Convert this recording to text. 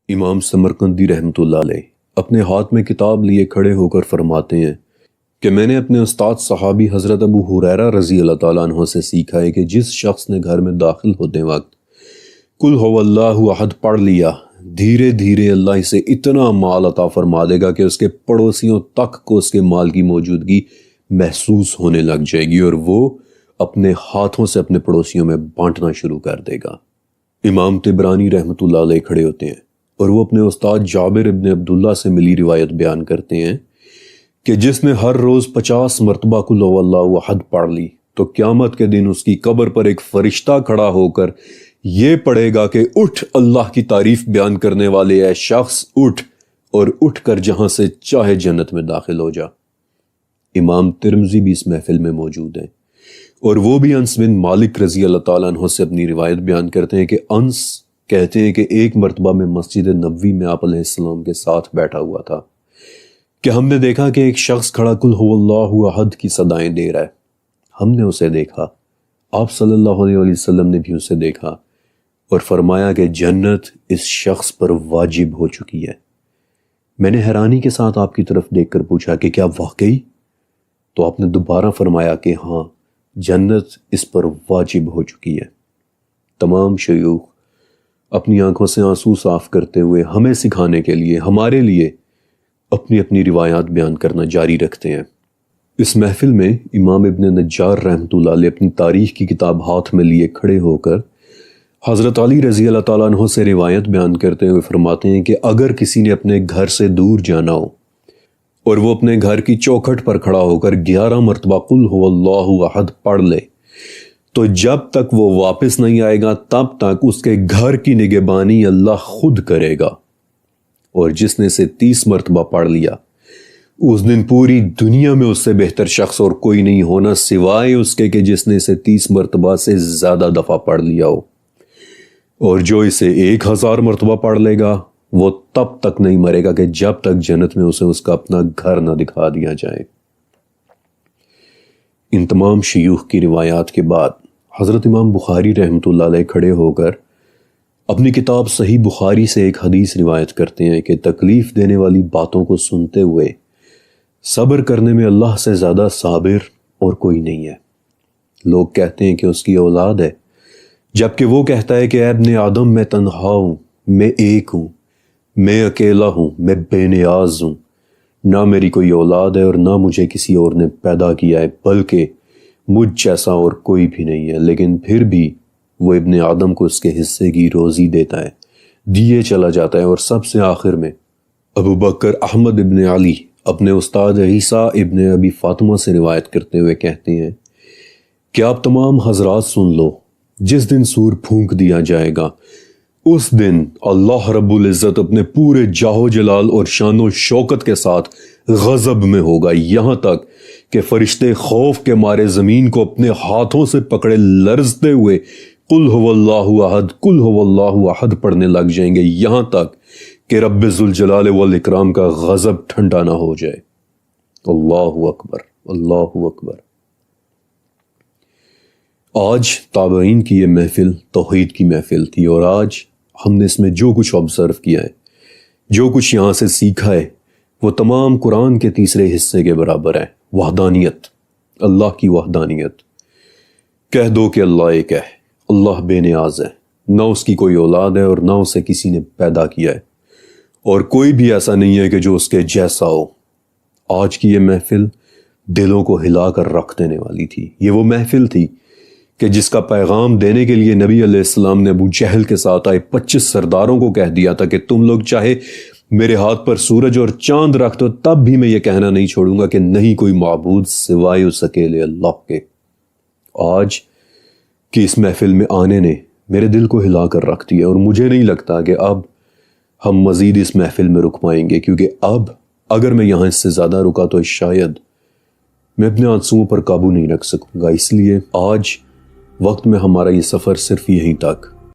امام سمرقندی رحمۃ اللہ علیہ اپنے ہاتھ میں کتاب لیے کھڑے ہو کر فرماتے ہیں کہ میں نے اپنے استاد صحابی حضرت ابو ہریرہ رضی اللہ تعالیٰ عنہ سے سیکھا ہے کہ جس شخص نے گھر میں داخل ہوتے وقت قل هو اللہ احد پڑھ لیا، دھیرے دھیرے اللہ اسے اتنا مال عطا فرما دے گا کہ اس کے پڑوسیوں تک کو اس کے مال کی موجودگی محسوس ہونے لگ جائے گی اور وہ اپنے ہاتھوں سے اپنے پڑوسیوں میں بانٹنا شروع کر دے گا۔ امام طبرانی رحمۃ اللہ علیہ کھڑے ہوتے ہیں اور وہ اپنے استاد جابر ابن عبداللہ سے ملی روایت بیان کرتے ہیں کہ جس نے ہر روز 50 مرتبہ قل هو اللہ احد پڑھ لی تو قیامت کے دن اس کی قبر پر ایک فرشتہ کھڑا ہو کر یہ پڑھے گا کہ اٹھ اللہ کی تعریف بیان کرنے والے اے شخص، اٹھ اور اٹھ کر جہاں سے چاہے جنت میں داخل ہو جا۔ امام ترمذی بھی اس محفل میں موجود ہیں اور وہ بھی انس بن مالک رضی اللہ تعالیٰ عنہ سے اپنی روایت بیان کرتے ہیں کہ انس کہتے ہیں کہ ایک مرتبہ میں مسجد نبوی میں آپ علیہ السلام کے ساتھ بیٹھا ہوا تھا کہ ہم نے دیکھا کہ ایک شخص کھڑا قل هو اللہ احد کی صدائیں دے رہا ہے۔ ہم نے اسے دیکھا، آپ صلی اللہ علیہ وسلم نے بھی اسے دیکھا اور فرمایا کہ جنت اس شخص پر واجب ہو چکی ہے۔ میں نے حیرانی کے ساتھ آپ کی طرف دیکھ کر پوچھا کہ کیا واقعی؟ تو آپ نے دوبارہ فرمایا کہ ہاں، جنت اس پر واجب ہو چکی ہے۔ تمام شیوخ اپنی آنکھوں سے آنسو صاف کرتے ہوئے ہمیں سکھانے کے لیے، ہمارے لیے اپنی اپنی روایات بیان کرنا جاری رکھتے ہیں۔ اس محفل میں امام ابن نجار رحمۃ اللہ علیہ اپنی تاریخ کی کتاب ہاتھ میں لیے کھڑے ہو کر حضرت علی رضی اللہ تعالیٰ عنہ سے روایت بیان کرتے ہوئے فرماتے ہیں کہ اگر کسی نے اپنے گھر سے دور جانا ہو اور وہ اپنے گھر کی چوکھٹ پر کھڑا ہو کر 11 مرتبہ قل هو اللہ احد پڑھ لے تو جب تک وہ واپس نہیں آئے گا تب تک اس کے گھر کی نگہبانی اللہ خود کرے گا، اور جس نے اسے 30 مرتبہ پڑھ لیا اس دن پوری دنیا میں اس سے بہتر شخص اور کوئی نہیں ہونا سوائے اس کے کہ جس نے اسے 30 مرتبہ سے زیادہ دفعہ پڑھ لیا ہو، اور جو اسے 1000 مرتبہ پڑھ لے گا وہ تب تک نہیں مرے گا کہ جب تک جنت میں اسے اس کا اپنا گھر نہ دکھا دیا جائے۔ ان تمام شیوخ کی روایات کے بعد حضرت امام بخاری رحمۃ اللہ علیہ کھڑے ہو کر اپنی کتاب صحیح بخاری سے ایک حدیث روایت کرتے ہیں کہ تکلیف دینے والی باتوں کو سنتے ہوئے صبر کرنے میں اللہ سے زیادہ صابر اور کوئی نہیں ہے۔ لوگ کہتے ہیں کہ اس کی اولاد ہے، جبکہ وہ کہتا ہے کہ اے ابن آدم میں تنہا ہوں، میں ایک ہوں، میں اکیلا ہوں، میں بے نیاز ہوں، نہ میری کوئی اولاد ہے اور نہ مجھے کسی اور نے پیدا کیا ہے، بلکہ مجھ جیسا اور کوئی بھی نہیں ہے، لیکن پھر بھی وہ ابن آدم کو اس کے حصے کی روزی دیتا ہے، دیے چلا جاتا ہے۔ اور سب سے آخر میں ابو بکر احمد ابن علی اپنے استاد عیسیٰ ابن ابی فاطمہ سے روایت کرتے ہوئے کہتے ہیں کہ آپ تمام حضرات سن لو، جس دن سور پھونک دیا جائے گا اس دن اللہ رب العزت اپنے پورے جاہو جلال اور شان و شوکت کے ساتھ غضب میں ہوگا، یہاں تک کہ فرشتے خوف کے مارے زمین کو اپنے ہاتھوں سے پکڑے لرزتے ہوئے قل هو اللہ احد قل هو اللہ احد پڑھنے لگ جائیں گے، یہاں تک کہ رب ذوالجلال والاکرام کا غضب ٹھنڈا نہ ہو جائے۔ اللہ اکبر، اللہ اکبر۔ آج تابعین کی یہ محفل توحید کی محفل تھی، اور آج ہم نے اس میں جو کچھ آبزرو کیا ہے، جو کچھ یہاں سے سیکھا ہے، وہ تمام قرآن کے تیسرے حصے کے برابر ہے۔ وحدانیت، اللہ کی وحدانیت۔ کہہ دو کہ اللہ ایک ہے، اللہ بے نیاز ہے، نہ اس کی کوئی اولاد ہے اور نہ اسے کسی نے پیدا کیا ہے، اور کوئی بھی ایسا نہیں ہے کہ جو اس کے جیسا ہو۔ آج کی یہ محفل دلوں کو ہلا کر رکھ دینے والی تھی۔ یہ وہ محفل تھی کہ جس کا پیغام دینے کے لیے نبی علیہ السلام نے ابو جہل کے ساتھ آئے 25 سرداروں کو کہہ دیا تھا کہ تم لوگ چاہے میرے ہاتھ پر سورج اور چاند رکھ دو تب بھی میں یہ کہنا نہیں چھوڑوں گا کہ نہیں کوئی معبود سوائے اس اکیلے اللہ کے۔ آج کی اس محفل میں آنے نے میرے دل کو ہلا کر رکھ دیا، اور مجھے نہیں لگتا کہ اب ہم مزید اس محفل میں رک پائیں گے، کیونکہ اب اگر میں یہاں اس سے زیادہ رکا تو شاید میں اپنے آنسوؤں پر قابو نہیں رکھ سکوں گا۔ اس لیے آج وقت میں ہمارا یہ سفر صرف یہیں تک۔